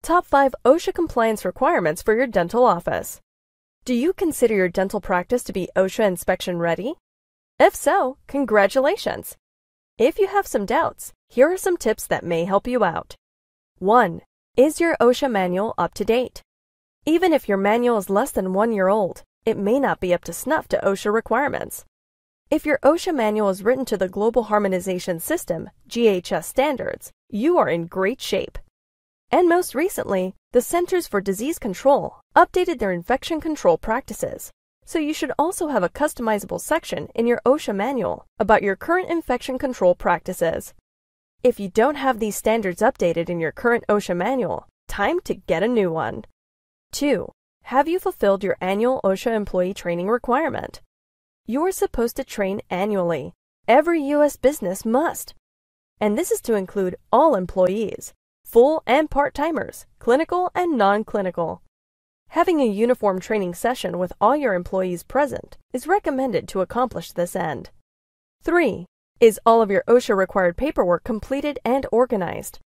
Top 5 OSHA compliance requirements for your dental office. Do you consider your dental practice to be OSHA inspection ready? If so, congratulations! If you have some doubts, here are some tips that may help you out. 1. Is your OSHA manual up to date? Even if your manual is less than 1 year old, it may not be up to snuff to OSHA requirements. If your OSHA manual is written to the Global Harmonization System, GHS standards, you are in great shape. And most recently, the Centers for Disease Control updated their infection control practices, so you should also have a customizable section in your OSHA manual about your current infection control practices. If you don't have these standards updated in your current OSHA manual, time to get a new one. 2. Have you fulfilled your annual OSHA employee training requirement? You are supposed to train annually. Every U.S. business must. And this is to include all employees, full and part-timers, clinical and non-clinical. Having a uniform training session with all your employees present is recommended to accomplish this end. 3. Is all of your OSHA-required paperwork completed and organized?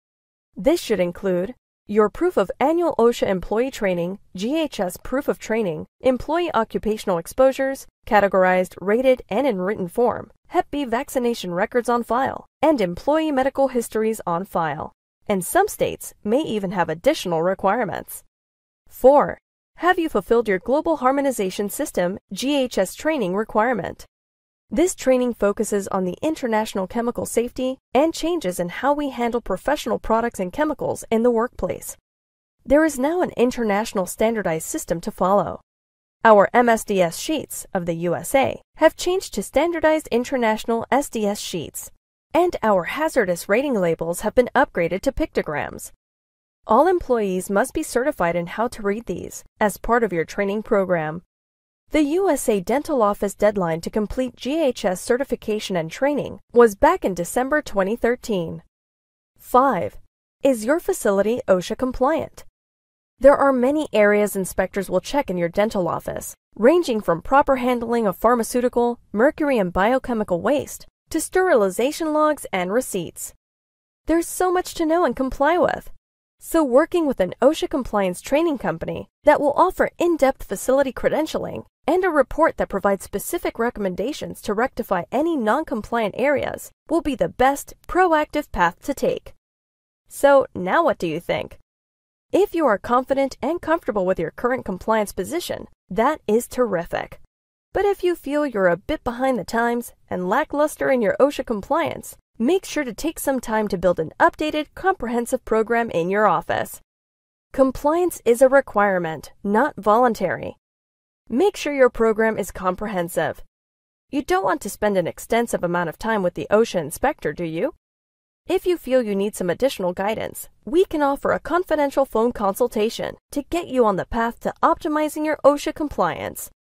This should include your proof of annual OSHA employee training, GHS proof of training, employee occupational exposures, categorized, rated, and in written form, Hep B vaccination records on file, and employee medical histories on file. And some states may even have additional requirements. 4. Have you fulfilled your Global Harmonization System, GHS training requirement? This training focuses on the international chemical safety and changes in how we handle professional products and chemicals in the workplace. There is now an international standardized system to follow. Our MSDS sheets of the USA have changed to standardized international SDS sheets, and our hazardous rating labels have been upgraded to pictograms. All employees must be certified in how to read these as part of your training program. The USA Dental Office deadline to complete GHS certification and training was back in December 2013. 5. Is your facility OSHA compliant? There are many areas inspectors will check in your dental office, ranging from proper handling of pharmaceutical, mercury, and biochemical waste to sterilization logs and receipts. There's so much to know and comply with. So working with an OSHA compliance training company that will offer in-depth facility credentialing and a report that provides specific recommendations to rectify any non-compliant areas will be the best, proactive path to take. So now what do you think? If you are confident and comfortable with your current compliance position, that is terrific. But if you feel you're a bit behind the times and lackluster in your OSHA compliance, make sure to take some time to build an updated, comprehensive program in your office. Compliance is a requirement, not voluntary. Make sure your program is comprehensive. You don't want to spend an extensive amount of time with the OSHA inspector, do you? If you feel you need some additional guidance, we can offer a confidential phone consultation to get you on the path to optimizing your OSHA compliance.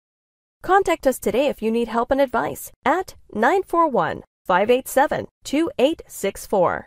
Contact us today if you need help and advice at 941-587-2864.